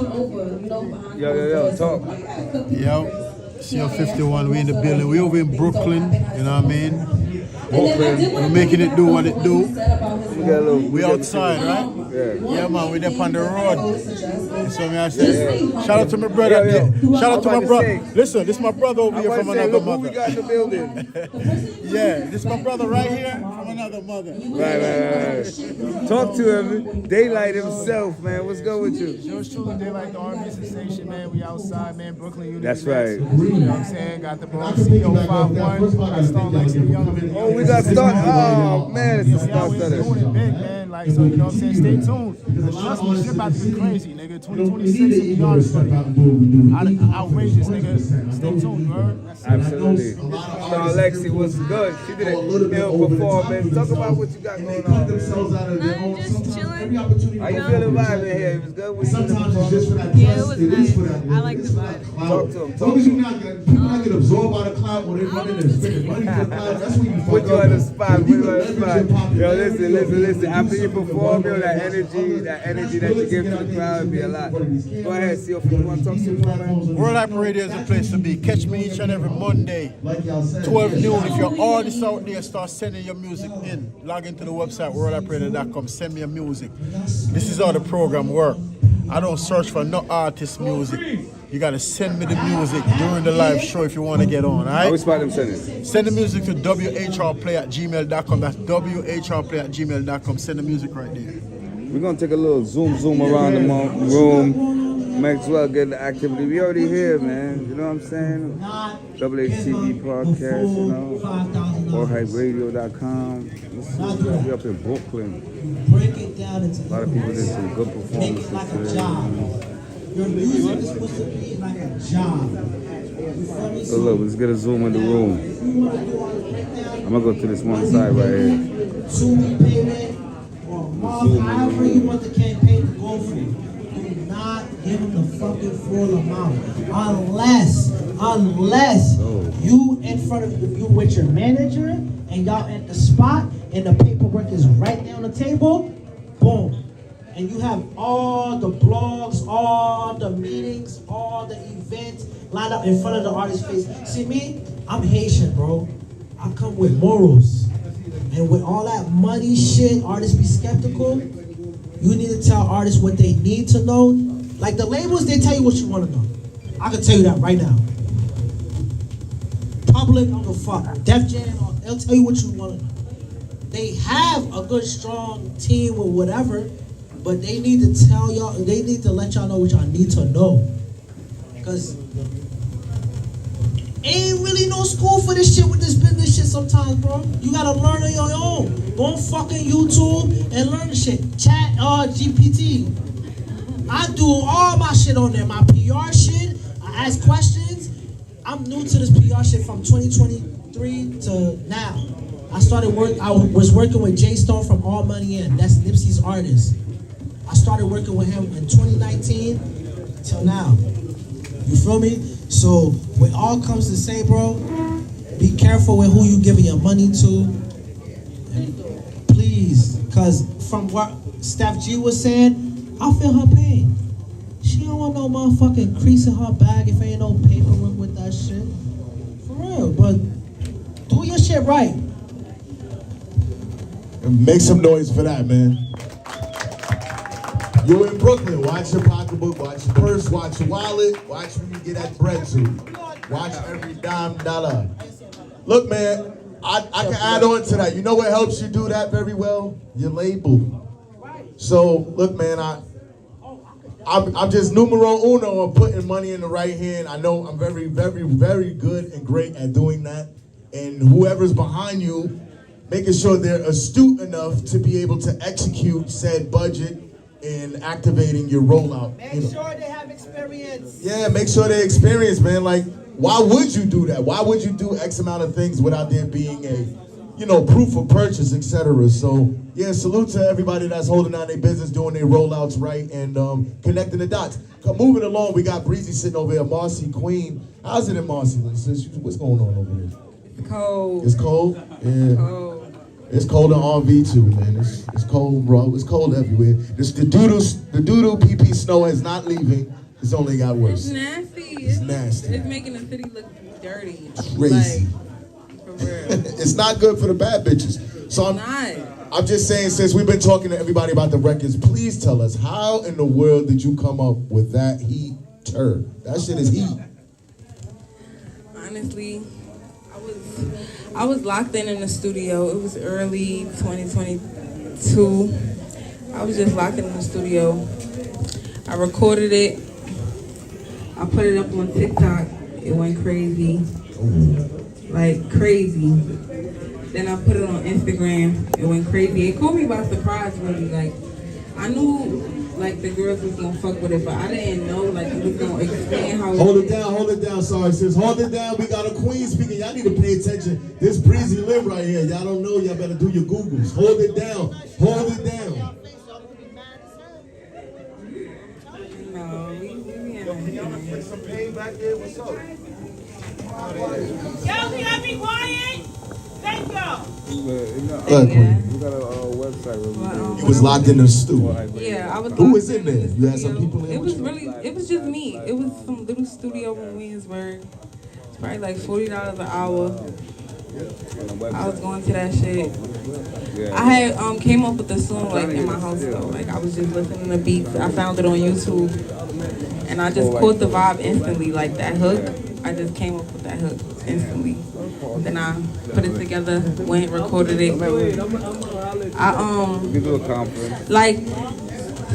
Yo, talk. Yo, CEO51, we in the building. We over in Brooklyn, you know what I mean? Brooklyn. We're making it do what it do. We outside, right? Yeah. Yeah, man, we there on the road. You see me I say? Shout out to my brother. Shout out to my brother. Listen, this is my brother over here from another mother. We got in the building. Yeah, this is my brother right here from another mother. Right. Talk to him. Daylight himself, man. What's good with you? Yours truly, Daylight the Army Sensation, man. We outside, man. Brooklyn Unity. That's right. You know what I'm saying? Got the boss CEO51. Got Star Lexi Young. Oh, we got start. Oh, man, it's the Star We're Stutter. doing it big, man. Like, so, you know what I'm saying? Stay tuned. Trust me, shit about to be crazy, nigga. 2026 and beyond is outrageous, nigga. Stay tuned, you heard? Absolutely. Star Lexi was good. She did an ill performance. Talk about what you got going on, man. I'm just chilling. How you feeling vibing here? It was good when you did the performance? Yeah, it was nice. I like the vibe. Talk to him. Talk to him. People not get absorbed by the cloud when they running and spending money for the cloud. That's when you Put fuck you up. on the spot. Put you on the spot. Yo, listen. After you perform, yo, that energy that you give to the crowd would be a lot. Go ahead, CEO51. Talk to him, man. World Hype Radio is a place to be. Catch me each and every Monday, 12 noon. If you're artists out there, start sending your music in. Log into the website, worldhyperadio.com. Send me your music. This is how the program works. I don't search for no artist music. You gotta send me the music during the live show if you want to get on, all right? How we spot them sending? Send the music to whrplay@gmail.com. That's whrplay@gmail.com. Send the music right there. We're gonna take a little zoom around the room. Might as well get the activity. We already here, man. You know what I'm saying? WHTV podcast, you know. OrHypeRadio.com. We up in Brooklyn. A lot of people did some good performances today. Your music is supposed to be like a job. So look, let's get a zoom in the room. I'm gonna go to this one side right here. 2-week payment or a month, however you want the campaign to go for. Do not give them the fucking full amount. Unless you in front of you with your manager and y'all at the spot and the paperwork is right there on the table, boom. And you have all the blogs, all the meetings, all the events lined up in front of the artist's face. See me? I'm Haitian, bro. I come with morals. And with all that money shit, artists be skeptical. You need to tell artists what they need to know. Like the labels, they tell you what you want to know. I can tell you that right now. Public, I don't give a fuck. Def Jam, they'll tell you what you want to know. They have a good, strong team or whatever, but they need to tell y'all, they need to let y'all know what y'all need to know. Because ain't really no school for this shit with this business shit sometimes, bro. You gotta learn on your own. Go on fucking YouTube and learn the shit. Chat GPT. I do all my shit on there. My PR shit. I ask questions. I'm new to this PR shit from 2023 to now. I was working with Jay Stone from All Money In. That's Nipsey's artist. I started working with him in 2019 till now. You feel me? So when all comes to say, bro, be careful with who you giving your money to. And please, cause from what Steph G was saying, I feel her pain. She don't want no motherfucking crease in her bag if ain't no paperwork with that shit. For real, but do your shit right. And make some noise for that, man. You're in Brooklyn. Watch your pocketbook, watch your purse, watch your wallet, watch where you get that bread to. Watch every dime dollar. Look, man, I can add on to that. You know what helps you do that very well? Your label. So, look, man, I'm just numero uno of putting money in the right hand. I know I'm very, very, very good and great at doing that. And whoever's behind you, making sure they're astute enough to be able to execute said budget and activating your rollout. Make sure they have experience. Yeah, make sure they experience, man. Like, why would you do that? Why would you do X amount of things without there being a, proof of purchase, etc.? So, yeah, salute to everybody that's holding down their business, doing their rollouts right, and connecting the dots. Moving along, we got Breezy sitting over here, Marcy Queen. How's it in Marcy? What's going on over there? Cold. It's cold? Yeah. Cold. It's cold in RV too, man. It's cold, bro. It's cold everywhere. The doodle PP snow is not leaving. It's only got worse. It's nasty. It's nasty. It's making the city look dirty. Crazy. Like, for real. It's not good for the bad bitches. So I'm just saying, since we've been talking to everybody about the records, please tell us, how in the world did you come up with that heater? That shit is heat. Honestly, I was locked in the studio. It was early 2022. I was just locked in the studio. I recorded it. I put it up on TikTok. It went crazy. Like crazy. Then I put it on Instagram. It went crazy. It caught me by surprise, really. Like, I knew like the girls was gonna fuck with it, but I didn't know like it was gonna expand how. Hold it down, sorry sis. Hold it down. We got a queen speaking. Y'all need to pay attention. This Breezy live right here. Y'all don't know. Y'all better do your Googles. Hold it down. Hold it down. No, we in Some pain back there. What's up? Y'all, can I be quiet? Thank y'all. We got a website where we You was locked in the studio. Yeah, I was. Who was locked in there? You had some studio. people in It with was you? really. It was just me. It was some little studio in Williamsburg. It's probably like $40 an hour. I was going to that shit. I had came up with the song like in my house though. Like I was just listening to beats. I found it on YouTube, and I just caught the vibe instantly. Like that hook, I just came up with that hook instantly. Then I put it together, went recorded it. I give you a compliment. like,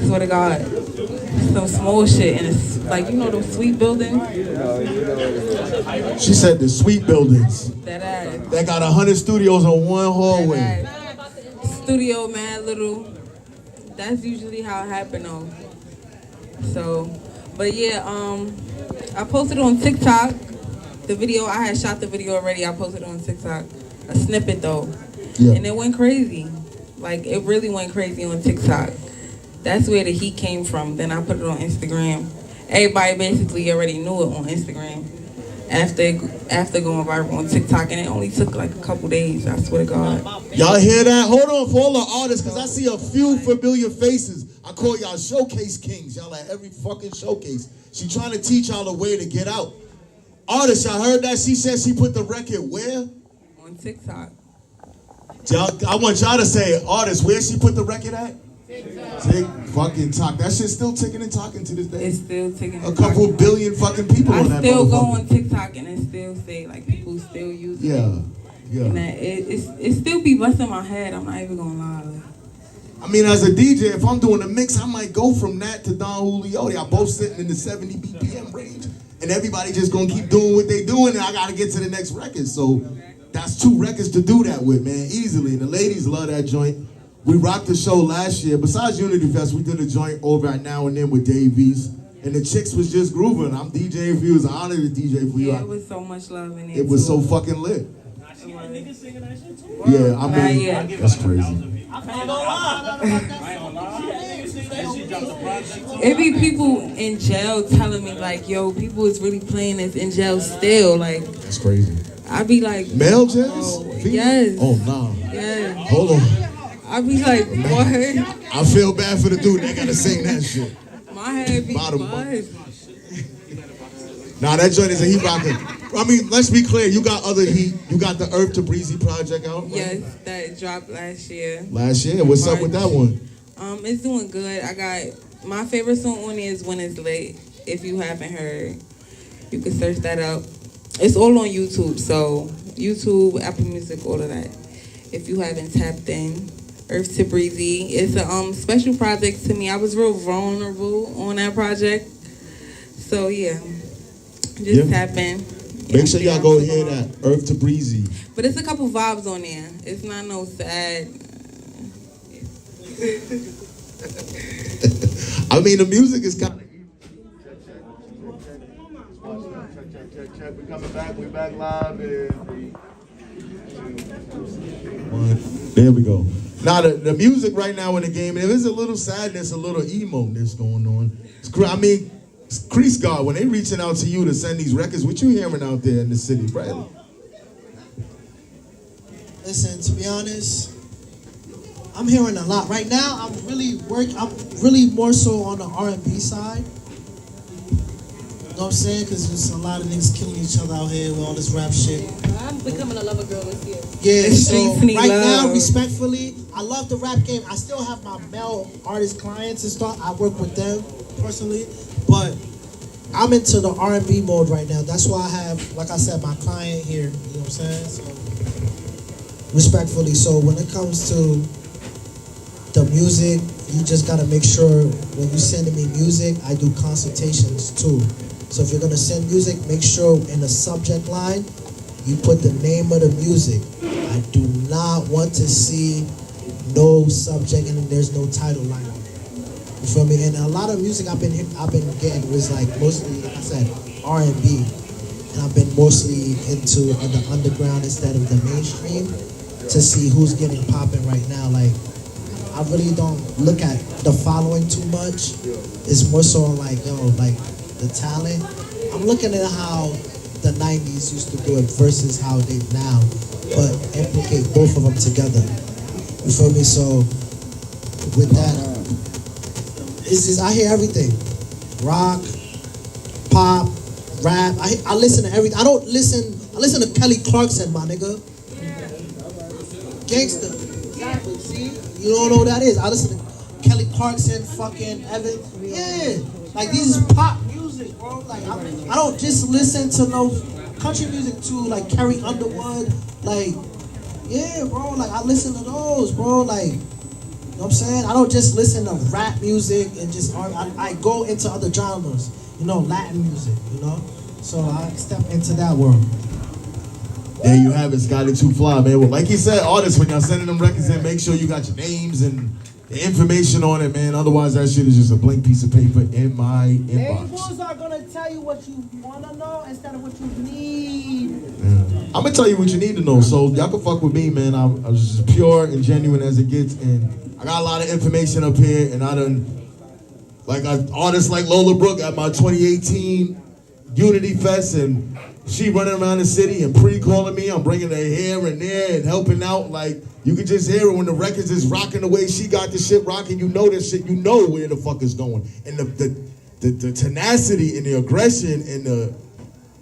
swear to God, some small shit, and it's like, you know those sweet buildings? She said the sweet buildings. That ass. That got 100 studios on one hallway. That ass. Studio, man, little. That's usually how it happen though. So, but yeah, I posted on TikTok. The video, I had shot the video already. I posted it on TikTok. A snippet though. Yeah. And it went crazy. Like, it really went crazy on TikTok. That's where the heat came from. Then I put it on Instagram. Everybody basically already knew it on Instagram. After going viral on TikTok, and it only took like a couple days, I swear to God. Y'all hear that? Hold on for all the artists, because I see a few familiar faces. I call y'all showcase kings. Y'all at every fucking showcase. She trying to teach y'all a way to get out. Artists, y'all heard that? She said she put the record where? On TikTok. I want y'all to say, artists, where she put the record at? Tick fucking tock. That shit's still ticking and talking to this day. It's still taking A couple billion fucking people on that I still go motherfucker. on TikTok and it still say like people still use it. Yeah. And that it still be busting my head. I'm not even gonna lie. I mean, as a DJ, if I'm doing a mix, I might go from that to Don Julio. They are both sitting in the 70 BPM range. And everybody just gonna keep doing what they doing, and I gotta get to the next record. So that's 2 records to do that with, man, easily. And the ladies love that joint. We rocked the show last year. Besides Unity Fest, we did a joint over at Now and Then with Davies. And the chicks was just grooving. I'm DJing for you. It's an honor to DJ for you. Yeah, it was so much love in it. It was so fucking lit. Yeah, I mean, yeah. that's crazy. It be people in jail telling me like, yo, people is really playing this in jail still. Like, That's crazy. I be like, Male jails? oh, yes. Oh, nah. Yes. Hold on. I be like, what? I feel bad for the dude that gotta sing that shit. My head be Bottom buzzed. Nah, that joint is a heat rocker. I mean, let's be clear. You got other heat. You got the Earth to Breezy project out, right? Yes, that dropped last year. Last year. What's up with that one? It's doing good. I got my favorite song on it is When It's Late. If you haven't heard, you can search that up. It's all on YouTube, so YouTube, Apple Music, all of that. If you haven't tapped in, Earth to Breezy. It's a special project to me. I was real vulnerable on that project, so yeah, just tap in. Make sure y'all go hear that. Earth to Breezy. But it's a couple vibes on there. It's not no sad. I mean, the music is kind of. Check. We coming back. We back live. There we go. Now the music right now in the game, there is a little sadness, a little emo that's going on. I mean, Crease God, when they reaching out to you to send these records, what you hearing out there in the city, Bradley? Listen, to be honest, I'm hearing a lot right now. I'm really more so on the R&B side. You know what I'm saying? Because there's a lot of niggas killing each other out here with all this rap shit. I'm becoming a lover girl this year. Yeah, so right now, love. respectfully, I love the rap game. I still have my male artist clients and stuff. I work with them personally, but I'm into the R&B mode right now. That's why I have, like I said, my client here. You know what I'm saying? So, respectfully. So when it comes to the music, you just gotta make sure when you sending me music, I do consultations too. So if you're gonna send music, make sure in the subject line, you put the name of the music. I do not want to see no subject and there's no title line. You feel me? And a lot of music I've been getting was like mostly, like I said, R&B, and I've been mostly into the underground instead of the mainstream to see who's getting popping right now. Like I really don't look at the following too much. It's more so like like the talent. I'm looking at how the 90s used to do it versus how they now, but implicate both of them together. You feel me? So with that, it's just, I hear everything. Rock, pop, rap. I listen to everything. I listen to Kelly Clarkson, my nigga. Gangster. Exactly. See? You don't know who that is. I listen to Kelly Clarkson, fucking Evan. Yeah. Like these is pop music, bro. Like I don't just listen to no country music too, like Carrie Underwood. Like, yeah, bro. Like I listen to those, bro. Like, you know what I'm saying? I don't just listen to rap music and just I go into other genres, you know, Latin music, you know. So I step into that world. There you have it, Scotty Too Fly, man. Well, like he said, artists, when y'all sending them records in, make sure you got your names and the information on it, man. Otherwise, that shit is just a blank piece of paper in my inbox. Labels are gonna tell you what you wanna know instead of what you need. Yeah. I'm gonna tell you what you need to know, so y'all can fuck with me, man. I'm just as pure and genuine as it gets, and I got a lot of information up here, and I done, like artists like Lola Brooke at my 2018 Unity Fest, and she running around the city and pre-calling me. I'm bringing her here and there and helping out. Like, you can just hear it when the records is rocking the way she got the shit rocking. You know this shit. You know where the fuck is going. And the tenacity and the aggression and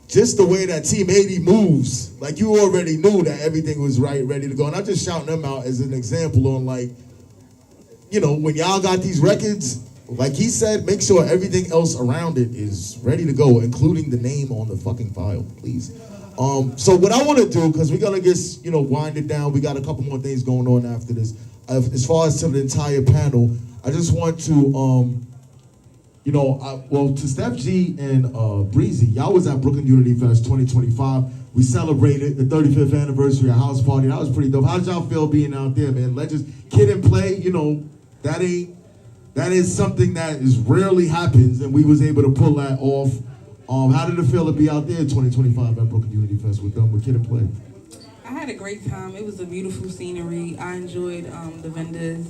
just the way that Team 80 moves. Like, you already knew that everything was ready to go. And I'm just shouting them out as an example on, like, you know, when y'all got these records, like he said, make sure everything else around it is ready to go, including the name on the fucking file, please. So what I want to do, because we're going to just, you know, wind it down. We got a couple more things going on after this. As far as to the entire panel, I just want to, you know, to Steph G and Breezy, y'all was at Brooklyn Unity Fest 2025. We celebrated the 35th anniversary of House Party. That was pretty dope. How did y'all feel being out there, man? Legends, Kid and Play, you know, that is something that is rarely happens, and we was able to pull that off. How did it feel to be out there in 2025 at Brooklyn Unity Fest with Kid and Play? I had a great time. It was a beautiful scenery. I enjoyed the vendors.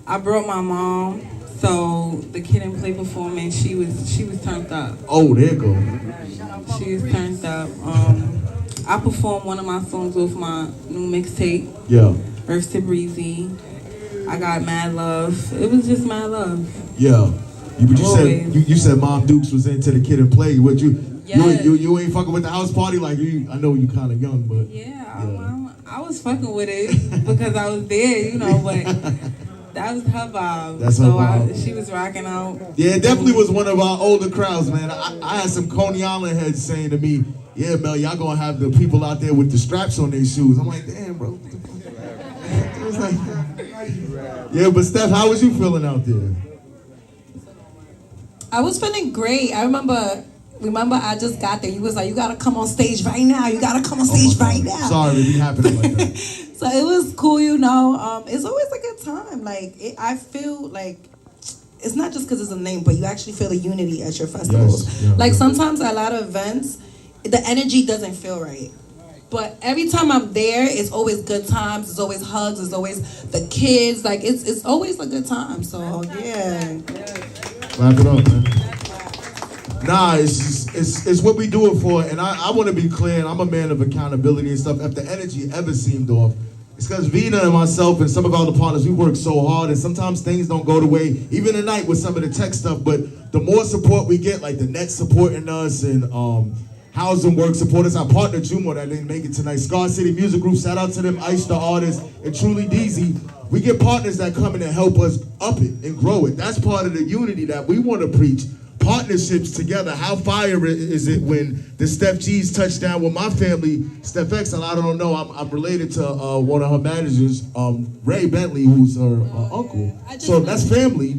I brought my mom, so the Kid and Play performance, she was turned up. Oh, there you go. She was turned up. I performed one of my songs off my new mixtape. Yeah. Earth to Breezy. I got mad love. It was just mad love. Yeah. But you said Mom Dukes was into the Kid and Play. What you ain't fucking with the house party like you? I know you kind of young, but I was fucking with it because I was there, you know. But that was her vibe. That's her vibe. She was rocking out. Yeah, it definitely was one of our older crowds, man. I had some Coney Island heads saying to me, "Yeah, Mel, y'all gonna have the people out there with the straps on their shoes." I'm like, "Damn, bro." It was like, yeah, but Steph, how was you feeling out there? I was feeling great. I remember I just got there. You was like, you gotta come on stage right now. You gotta come on stage right now. Sorry, it be happening like that. So it was cool, you know. It's always a good time. Like I feel like it's not just because it's a name, but you actually feel the unity at your festivals. Yes, yeah, like sometimes at a lot of events, the energy doesn't feel right. But every time I'm there, it's always good times. It's always hugs. It's always the kids. Like it's always a good time. So yeah. Clap it up, man. Nah, it's what we do it for, and I want to be clear. And I'm a man of accountability and stuff. If the energy ever seemed off, It's because Vina and myself and some of our other partners, we work so hard, and sometimes things don't go the way, even tonight with some of the tech stuff, but the more support we get, like the Next supporting us and Housing Work support us, our partner Jumo that didn't make it tonight, Scar City Music Group, shout out to them, Ice the Artist, and Truly Deezy. We get partners that come in and help us up it and grow it. That's part of the unity that we want to preach. Partnerships together. How fire is it when the Steph G's touchdown with my family, Steph X, and I don't know, I'm related to one of her managers, Ray Bentley, who's her uncle. So that's family.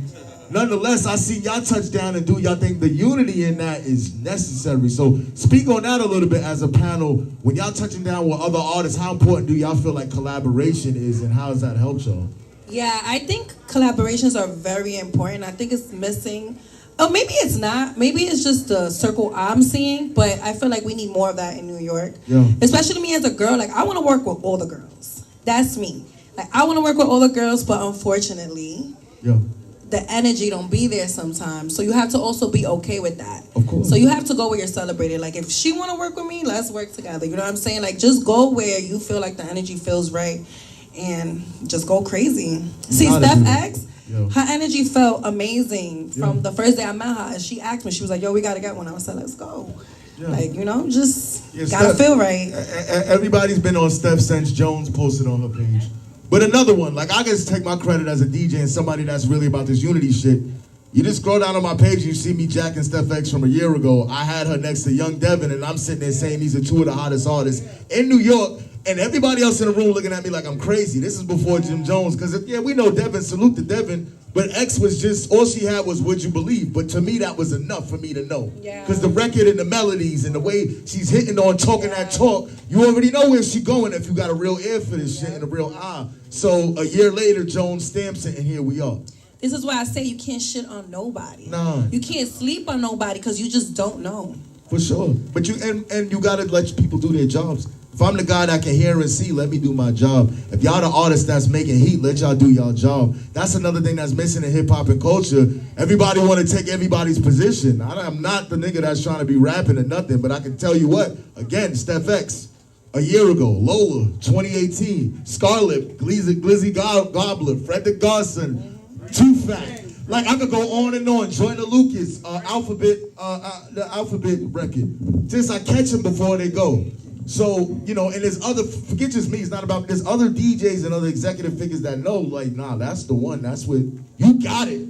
Nonetheless, I see y'all touch down and do y'all think the unity in that is necessary. So speak on that a little bit as a panel. When y'all touching down with other artists, how important do y'all feel like collaboration is, and how has that helped y'all? Yeah, I think collaborations are very important. I think it's missing. Oh, maybe it's not. Maybe it's just the circle I'm seeing, but I feel like we need more of that in New York. Yeah. Especially me as a girl, like I want to work with all the girls. That's me. Like I want to work with all the girls, but unfortunately, Yeah. the energy don't be there sometimes. So you have to also be okay with that. Of course. So you have to go where you're celebrated. Like if she want to work with me, let's work together. You know what I'm saying? Like just go where you feel like the energy feels right and just go crazy. See, Steph X, her energy felt amazing from the first day I met her. And she asked me, she was like, yo, we got to get one. I was like, let's go. Yeah. Like, you know, just gotta feel right. Everybody's been on Steph since Jones posted on her page. But another one, like I guess take my credit as a DJ and somebody that's really about this unity shit. You just scroll down on my page and you see me jacking Steph X from a year ago. I had her next to Young Devin and I'm sitting there saying these are two of the hottest artists in New York. And everybody else in the room looking at me like I'm crazy. This is before Jim Jones. Because, yeah, we know Devin, salute to Devin. But X was just, all she had was Would You Believe. But to me, that was enough for me to know. Because the record and the melodies and the way she's hitting on talking that talk, you already know where she's going if you got a real ear for this shit and a real eye. So a year later, Jones stamps it and here we are. This is why I say you can't shit on nobody. Nah. You can't sleep on nobody because you just don't know. For sure. But you and you gotta let people do their jobs. If I'm the guy that can hear and see, let me do my job. If y'all the artists that's making heat, let y'all do y'all job. That's another thing that's missing in hip hop and culture. Everybody want to take everybody's position. I'm not the nigga that's trying to be rapping or nothing, but I can tell you what, again, Steph X, a year ago, Lola, 2018, Scarlet, Glizzy Gobbler, Frederick Garson, Too Fat. Like I could go on and on. Joyner Lucas, Alphabet, the Alphabet record. Just I catch them before they go. So, you know, and there's other, forget just me, it's not about, there's other DJs and other executive figures that know, like, nah, that's the one, that's what, you got it.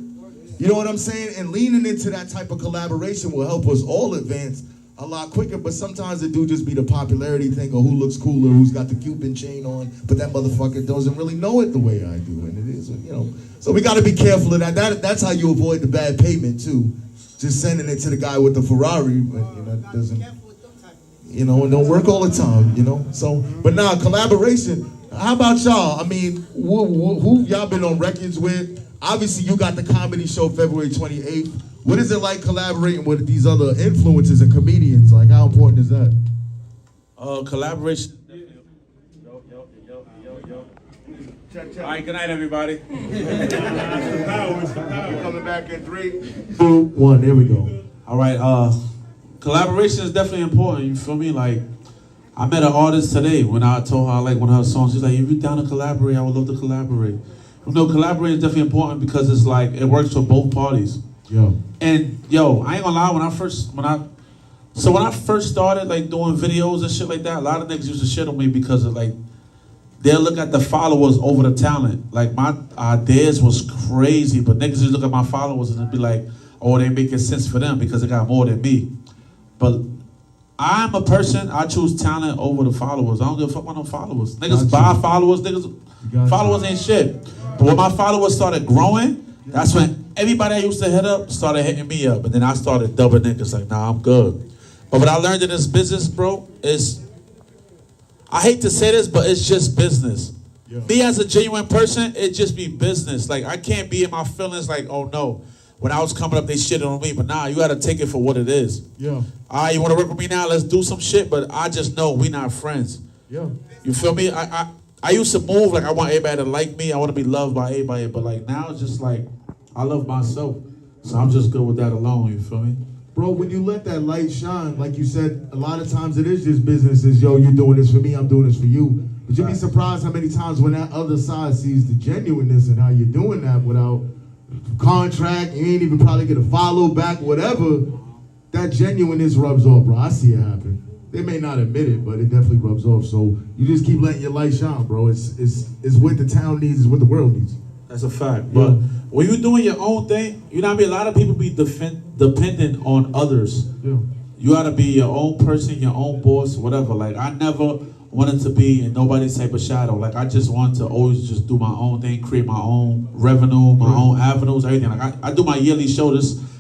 You know what I'm saying? And leaning into that type of collaboration will help us all advance a lot quicker, but sometimes it do just be the popularity thing or who looks cooler, who's got the Cuban chain on, but that motherfucker doesn't really know it the way I do, and it is, you know. So we gotta be careful of that. That's how you avoid the bad payment too. Just sending it to the guy with the Ferrari, but you know, it doesn't, you know, and don't work all the time, you know. So, but now collaboration. How about y'all? I mean, who y'all been on records with? Obviously, you got the comedy show February 28th. What is it like collaborating with these other influencers and comedians? Like, how important is that? Collaboration. All right, good night, everybody. We're coming back in 3, 2, 1. There we go. All right, collaboration is definitely important. You feel me? Like, I met an artist today when I told her I like one of her songs. She's like, if you're down to collaborate, I would love to collaborate. You know, collaborating is definitely important because it's like, it works for both parties. Yeah. And yo, I ain't gonna lie, when I first started like doing videos and shit like that, a lot of niggas used to shit on me because of like, they'll look at the followers over the talent. Like my ideas was crazy, but niggas just look at my followers and be like, oh, they making sense for them because they got more than me. But I'm a person, I choose talent over the followers. I don't give a fuck about no followers. Niggas buy followers, followers ain't shit. But when my followers started growing, that's when everybody I used to hit up started hitting me up. And then I started dubbing niggas like, nah, I'm good. But what I learned in this business, bro, is, I hate to say this, but it's just business. Yeah. Me as a genuine person, it just be business. Like, I can't be in my feelings like, oh no, when I was coming up, they shitted on me. But nah, you gotta take it for what it is. Yeah. All right, you wanna work with me now? Let's do some shit, but I just know we not friends. Yeah. You feel me? I used to move like I want everybody to like me. I want to be loved by everybody. But like now it's just like, I love myself. So I'm just good with that alone, you feel me? Bro, when you let that light shine, like you said, a lot of times it is just business. Is yo, you're doing this for me, I'm doing this for you. But you'd be surprised how many times when that other side sees the genuineness and how you're doing that without contract, you ain't even probably get a follow back, whatever, that genuineness rubs off, bro. I see it happen. They may not admit it, but it definitely rubs off. So you just keep letting your light shine, bro. It's what the town needs, it's what the world needs. That's a fact. But when you're doing your own thing, you know what I mean? A lot of people be dependent on others. Yeah. You gotta be your own person, your own boss, whatever. Like, I never wanted to be in nobody's type of shadow. Like, I just wanted to always just do my own thing, create my own revenue, my own avenues, everything. Like, I do my yearly show.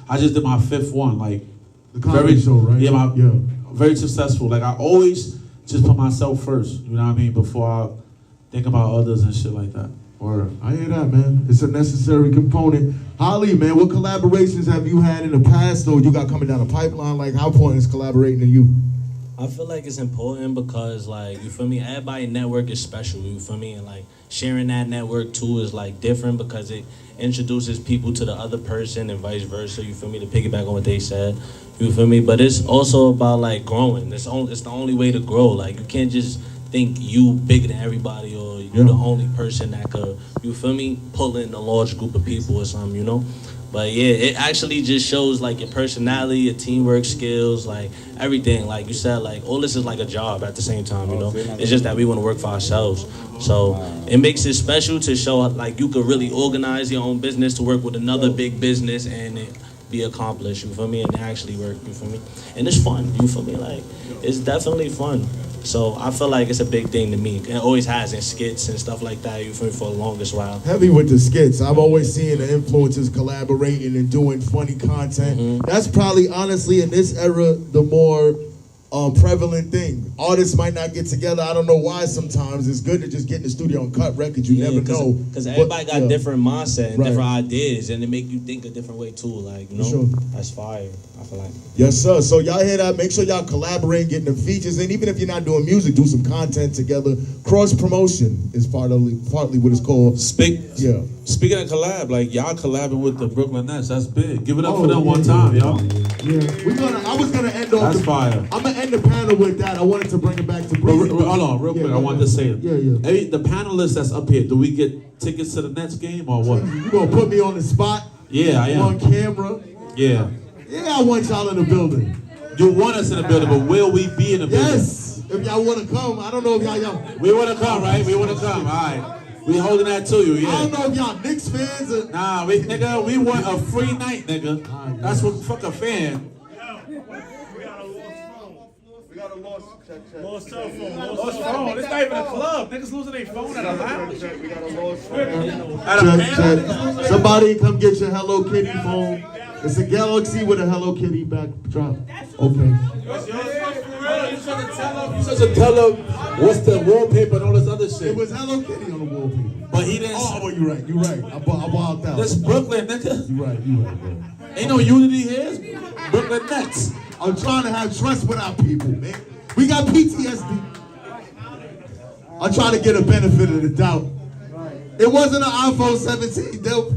I just did my 5th one. Like, the comedy show, right? Yeah, very successful. Like, I always just put myself first, you know what I mean, before I think about others and shit like that. Word. I hear that, man. It's a necessary component. Holly, man, what collaborations have you had in the past, or you got coming down the pipeline? Like, how important is collaborating to you? I feel like it's important because, like, you feel me, everybody network is special, you feel me, and like sharing that network too is like different because it introduces people to the other person and vice versa, you feel me, to piggyback on what they said, you feel me, but it's also about like growing. It's the only way to grow. Like, you can't just think you bigger than everybody or you're the only person that could, you feel me, pull in a large group of people or something, you know. But yeah, it actually just shows like your personality, your teamwork skills, like everything. Like you said, like all this is like a job at the same time, you know. It's just that we want to work for ourselves. So it makes it special to show like you could really organize your own business to work with another big business and it be accomplished, you feel me, and actually work, you feel me. And it's fun, you feel me, like it's definitely fun. So I feel like it's a big thing to me. It always has in skits and stuff like that, you feel me, for the longest while. Heavy with the skits. I've always seen the influencers collaborating and doing funny content. That's probably, honestly, in this era, the more prevalent thing. Artists might not get together. I don't know why sometimes. It's good to just get in the studio and cut records. You never know. Because everybody got different mindset and different ideas, and they make you think a different way too. Like, you know, that's fire, I feel like. Yes, sir. So y'all hear that? Make sure y'all collaborate, getting the features in. Even if you're not doing music, do some content together. Cross promotion is partly what it's called. Speaking of collab, like y'all collabing with the Brooklyn Nets, that's big. Give it up for them one time, y'all. Yeah, I was gonna end off. That's fire. I'm gonna end the panel with that. I wanted to bring it back to Breezy. Hold on, real quick. I wanted to say it. Yeah. Hey, the panelists that's up here, do we get tickets to the Nets game or what? You gonna put me on the spot? Yeah, I am. On camera? Yeah. Yeah, I want y'all in the building. You want us in the building, but will we be in the building? Yes. If y'all want to come, I don't know if y'all. We want to come, right? We want to come. All right. We holding that to you, yeah. I don't know if y'all Knicks fans or... Nah, we want a free night, nigga. That's what fuck a fan. Lost cell phone. Lost phone. It's not even a club. Niggas losing their phone at a lounge. We got a lost phone. Check. Somebody come get your Hello Kitty phone. It's a Galaxy with a Hello Kitty backdrop. Okay. You supposed to tell him what's the wallpaper and all this other shit. It was Hello Kitty on the wallpaper. But he didn't. Oh, well, you're right. I bought out. That's Brooklyn, nigga. You're right, bro. Ain't no unity here. It's Brooklyn Nets. I'm trying to have trust with our people, man. We got PTSD. I'm trying to get a benefit of the doubt. It wasn't an iPhone 17, though.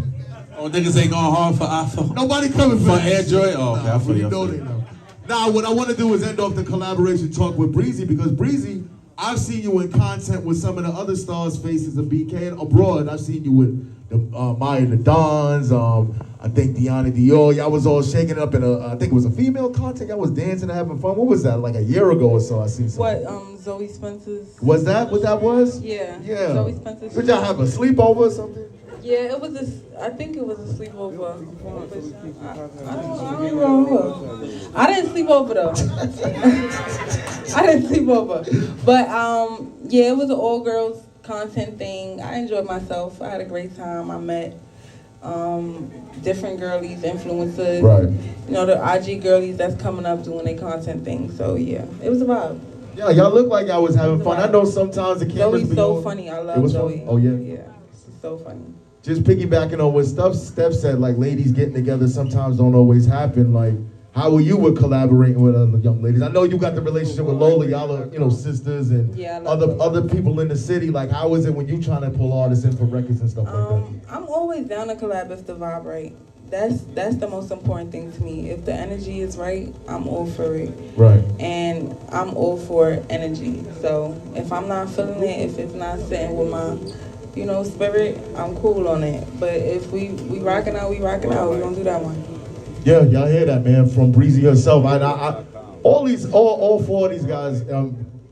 Oh, niggas ain't going hard for iPhone. Nobody coming for Android? Oh, okay. I feel you. Know they know. Now, what I want to do is end off the collaboration talk with Breezy, because Breezy, I've seen you in content with some of the other stars, faces of BK, and abroad. I've seen you with the Maya the Dons, I think Deanna Dior. Y'all was all shaking it up in I think it was a female content. Y'all was dancing and having fun. What was that? Like a year ago or so I seen something. What, Zoe Spencer's? Was that what that was? Yeah. Yeah. Zoe Spencer's. Did y'all have a sleepover or something? Yeah, it was I think it was a sleepover. I don't remember. I didn't sleep over though. I didn't sleep over. But yeah, it was an all girls content thing. I enjoyed myself. I had a great time. I met different girlies, influencers. Right. You know, the IG girlies that's coming up doing their content thing. So yeah, it was a vibe. Yeah, y'all look like y'all was having fun. I know sometimes the cameras Zoe's be so on. funny. I It love was Zoe. fun? Oh yeah. Yeah, she's so funny. Just piggybacking on what Steph said, like ladies getting together sometimes don't always happen. Like, how were you with collaborating with other young ladies? I know you got the relationship with Lola, y'all are, sisters and other people in the city. Like, how is it when you trying to pull artists in for records and stuff like that? I'm always down to collab if the vibe right. That's the most important thing to me. If the energy is right, I'm all for it. Right. And I'm all for energy. So if I'm not feeling it, if it's not sitting with my, spirit, I'm cool on it. But if we rocking out, we rocking out. We gonna do that one. Yeah, y'all hear that, man, from Breezy herself. All four of these guys,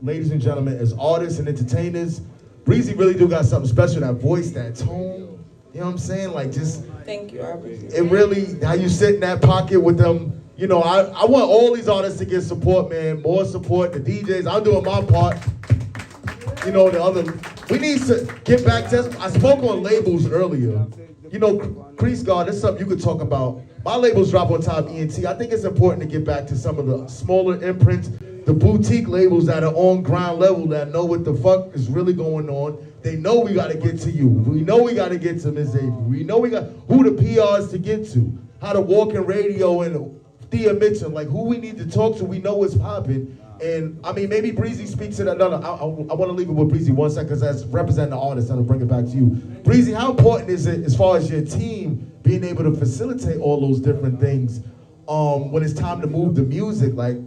ladies and gentlemen, as artists and entertainers, Breezy really do got something special. That voice, that tone. You know what I'm saying? Like just. Thank you, I appreciate it. Really, how you sit in that pocket with them. I want all these artists to get support, man. More support. The DJs, I'm doing my part. We need to get back to. I spoke on labels earlier. Crease Guard, that's something you could talk about. My labels drop on top of ENT. I think it's important to get back to some of the smaller imprints, the boutique labels that are on ground level that know what the fuck is really going on. They know we got to get to you. We know we got to get to Ms. Avery. We know we got who the PRs to get to, how to walk in radio and Thea Mitchell, like who we need to talk to. We know what's popping. And I mean, maybe Breezy speaks to that. No, I want to leave it with Breezy 1 second because as representing the artist, I'm going to bring it back to you. Breezy, how important is it as far as your team being able to facilitate all those different things when it's time to move the music? Like,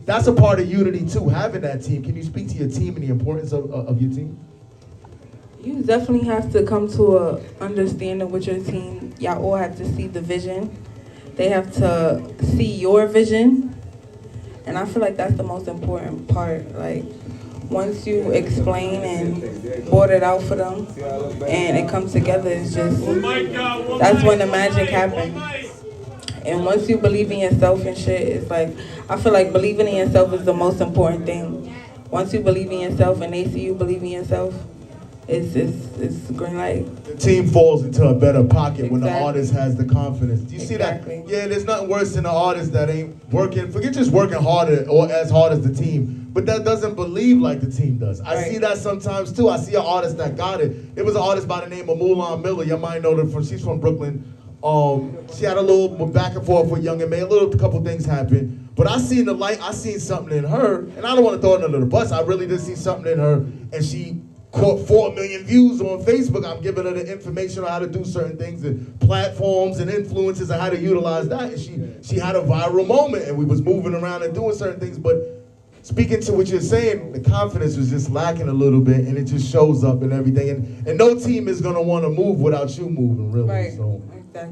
that's a part of unity too, having that team. Can you speak to your team and the importance of your team? You definitely have to come to a understanding with your team. Y'all all have to see the vision. They have to see your vision. And I feel like that's the most important part. Like, once you explain and board it out for them and it comes together, it's just, that's when the magic happens. And once you believe in yourself and shit, it's like, I feel like believing in yourself is the most important thing. Once you believe in yourself and they see you believe in yourself, it's green light. The team falls into a better pocket when the artist has the confidence. Do you see that? Yeah, there's nothing worse than an artist that ain't working. Forget just working harder or as hard as the team, but that doesn't believe like the team does. I see that sometimes too. I see an artist that got it. There was an artist by the name of Mulan Miller. You might know her she's from Brooklyn. She had a little back and forth with Young and May. A couple things happened. But I seen the light. I seen something in her, and I don't want to throw it under the bus. I really did see something in her, and she caught 4 million views on Facebook. I'm giving her the information on how to do certain things and platforms and influences and how to utilize that. And she had a viral moment and we was moving around and doing certain things. But speaking to what you're saying, the confidence was just lacking a little bit and it just shows up and everything. And no team is gonna wanna move without you moving, really. Right. So, but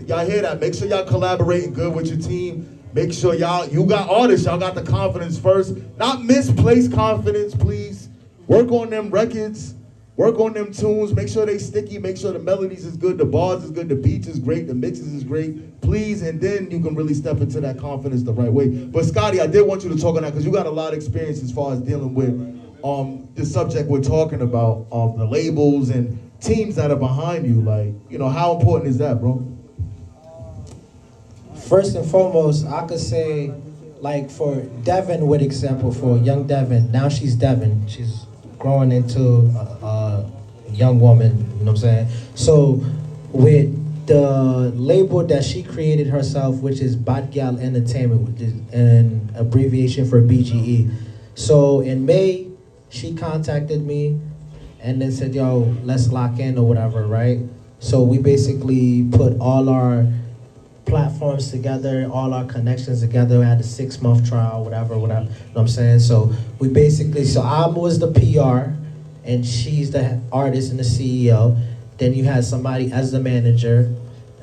y'all hear that. Make sure y'all collaborating good with your team. Make sure you got artists, y'all got the confidence first. Not misplaced confidence, please. Work on them records, work on them tunes, make sure they sticky, make sure the melodies is good, the bars is good, the beats is great, the mixes is great, please, and then you can really step into that confidence the right way. But Scotty, I did want you to talk on that because you got a lot of experience as far as dealing with the subject we're talking about, the labels and teams that are behind you. Like, how important is that, bro? First and foremost, I could say, like for Devin, with example, for young Devin, now she's Devin, she's growing into a young woman, you know what I'm saying? So with the label that she created herself, which is Bad Gal Entertainment, which is an abbreviation for BGE. So in May, she contacted me and then said, yo, let's lock in or whatever, right? So we basically put all our platforms together, all our connections together. We had a 6-month trial, whatever, you know what I'm saying? So we basically, I was the PR and she's the artist and the CEO. Then you had somebody as the manager,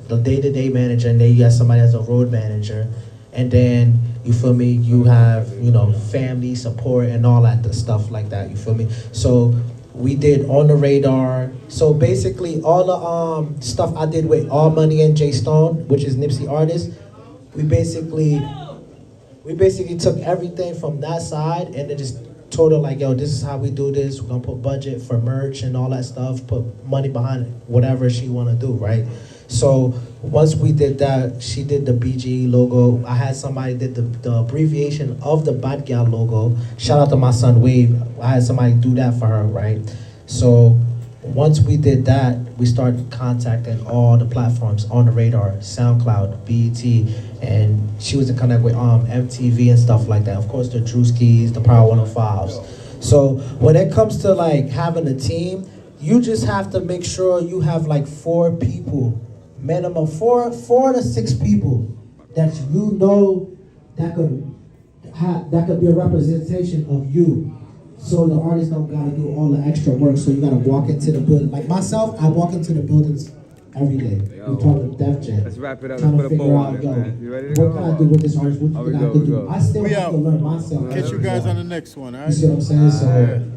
the day-to-day manager, and then you had somebody as a road manager. And then, you feel me, you have, family support and all that stuff like that, you feel me? So we did On the Radar. So basically all the stuff I did with All Money and Jay Stone, which is Nipsey Artist, we basically took everything from that side and then just told her like, yo, this is how we do this. We're gonna put budget for merch and all that stuff, put money behind whatever she wanna do, right? So once we did that, she did the BGE logo. I had somebody did the abbreviation of the Bad Gal logo. Shout out to my son Wave. I had somebody do that for her, right? So once we did that, we started contacting all the platforms On the Radar, SoundCloud, BET, and she was in contact with MTV and stuff like that. Of course, the Drewskis, the Power 105s. So when it comes to like having a team, you just have to make sure you have like 4 people minimum 4 to 6 people that you know that could be a representation of you. So the artist don't gotta do all the extra work. So you gotta walk into the building. Like myself, I walk into the buildings every day. We talk to Def Jam. Let's wrap it up. Trying Let's to put a figure bow out, on it, yo, man. You ready to what go? can I do with this artist? What How can we I go, do? go? I still We have out. to learn myself. Catch you guys on the next one, all You right? see what I'm saying? So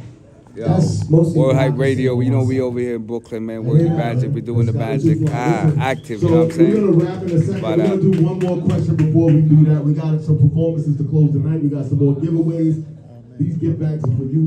that's mostly World what I Hype can Radio, say you know about we myself. over here in Brooklyn, man, working magic. We're doing the magic active, you know what I'm saying? We're gonna wrap in a second. But, We're gonna do one more question before we do that. We got some performances to close tonight. We got some more giveaways. These gift bags are for you.